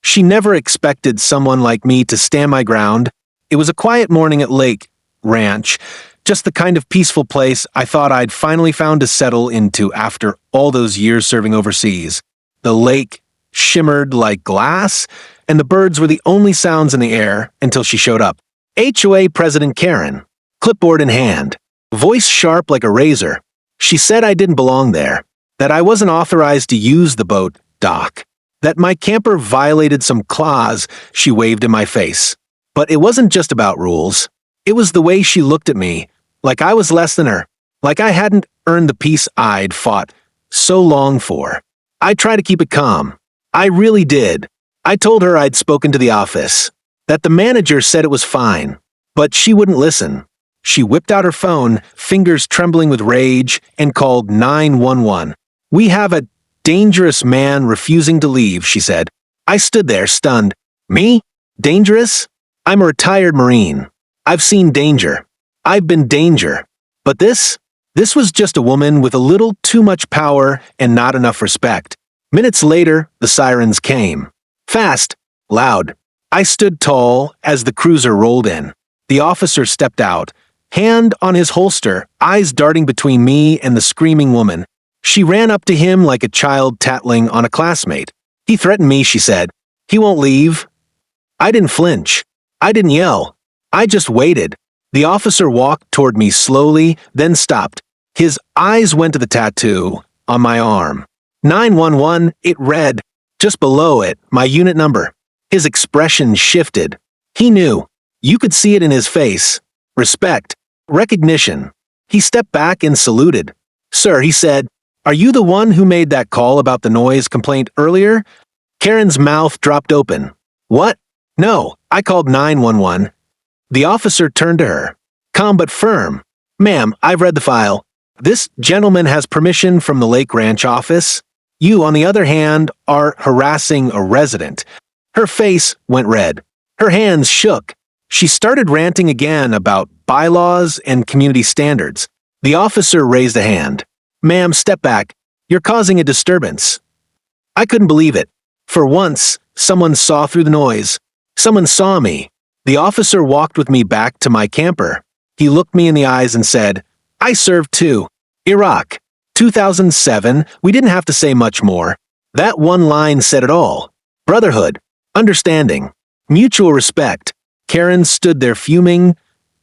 She never expected someone like me to stand my ground. It was a quiet morning at Lake Ranch, just the kind of peaceful place I thought I'd finally found to settle into after all those years serving overseas. The lake shimmered like glass, and the birds were the only sounds in the air until she showed up. HOA President Karen, clipboard in hand, voice sharp like a razor. She said I didn't belong there, that I wasn't authorized to use the boat dock, that my camper violated some clause she waved in my face. But it wasn't just about rules. It was the way she looked at me, like I was less than her, like I hadn't earned the peace I'd fought so long for. I tried to keep it calm. I really did. I told her I'd spoken to the office, that the manager said it was fine, but she wouldn't listen. She whipped out her phone, fingers trembling with rage, and called 911. "We have a dangerous man refusing to leave," she said. I stood there, stunned. Me? Dangerous? I'm a retired Marine. I've seen danger. I've been danger. But this was just a woman with a little too much power and not enough respect. Minutes later, the sirens came. Fast, loud. I stood tall as the cruiser rolled in. The officer stepped out, hand on his holster, eyes darting between me and the screaming woman. She ran up to him like a child tattling on a classmate. "He threatened me," she said. "He won't leave." I didn't flinch. I didn't yell. I just waited. The officer walked toward me slowly, then stopped. His eyes went to the tattoo on my arm. 911, it read. Just below it, my unit number. His expression shifted. He knew. You could see it in his face. Respect. Recognition. He stepped back and saluted. "Sir," he said, "are you the one who made that call about the noise complaint earlier?" Karen's mouth dropped open. "What? No, I called 911. The officer turned to her. Calm but firm. "Ma'am, I've read the file. This gentleman has permission from the Lake Ranch office. You, on the other hand, are harassing a resident." Her face went red. Her hands shook. She started ranting again about bylaws and community standards. The officer raised a hand. "Ma'am, step back. You're causing a disturbance." I couldn't believe it. For once, someone saw through the noise. Someone saw me. The officer walked with me back to my camper. He looked me in the eyes and said, "I served too. Iraq. 2007, we didn't have to say much more. That one line said it all. Brotherhood. Understanding. Mutual respect." Karen stood there fuming,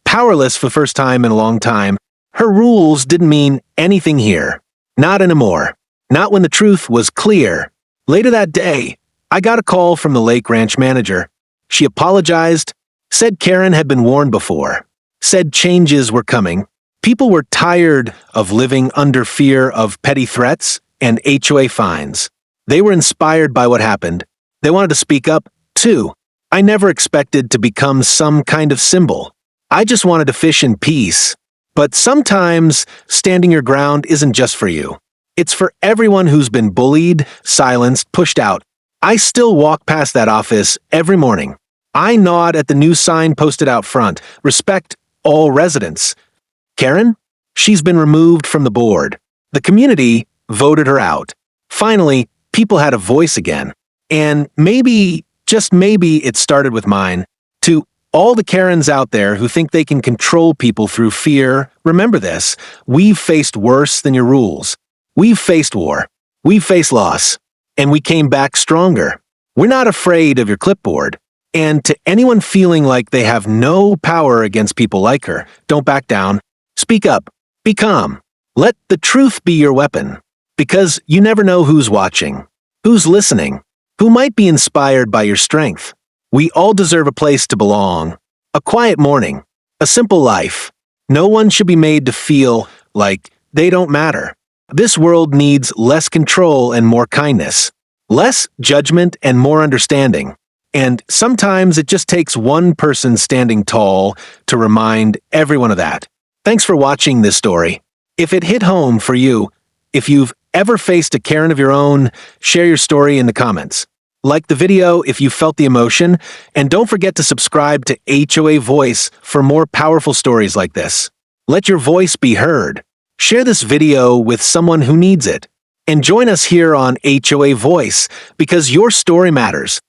powerless for the first time in a long time. Her rules didn't mean anything here. Not anymore. Not when the truth was clear. Later that day, I got a call from the Lake Ranch manager. She apologized, said Karen had been warned before, said changes were coming. People were tired of living under fear of petty threats and HOA fines. They were inspired by what happened. They wanted to speak up, too. I never expected to become some kind of symbol. I just wanted to fish in peace. But sometimes standing your ground isn't just for you. It's for everyone who's been bullied, silenced, pushed out. I still walk past that office every morning. I nod at the new sign posted out front, "Respect all residents." Karen? She's been removed from the board. The community voted her out. Finally, people had a voice again. And maybe, just maybe, it started with mine. To all the Karens out there who think they can control people through fear, remember this. We've faced worse than your rules. We've faced war. We've faced loss. And we came back stronger. We're not afraid of your clipboard. And to anyone feeling like they have no power against people like her, don't back down. Speak up. Be calm. Let the truth be your weapon. Because you never know who's watching, who's listening, who might be inspired by your strength. We all deserve a place to belong. A quiet morning. A simple life. No one should be made to feel like they don't matter. This world needs less control and more kindness. Less judgment and more understanding. And sometimes it just takes one person standing tall to remind everyone of that. Thanks for watching this story. If it hit home for you, if you've ever faced a Karen of your own, share your story in the comments. Like the video if you felt the emotion, and don't forget to subscribe to HOA Voice for more powerful stories like this. Let your voice be heard. Share this video with someone who needs it. And join us here on HOA Voice because your story matters.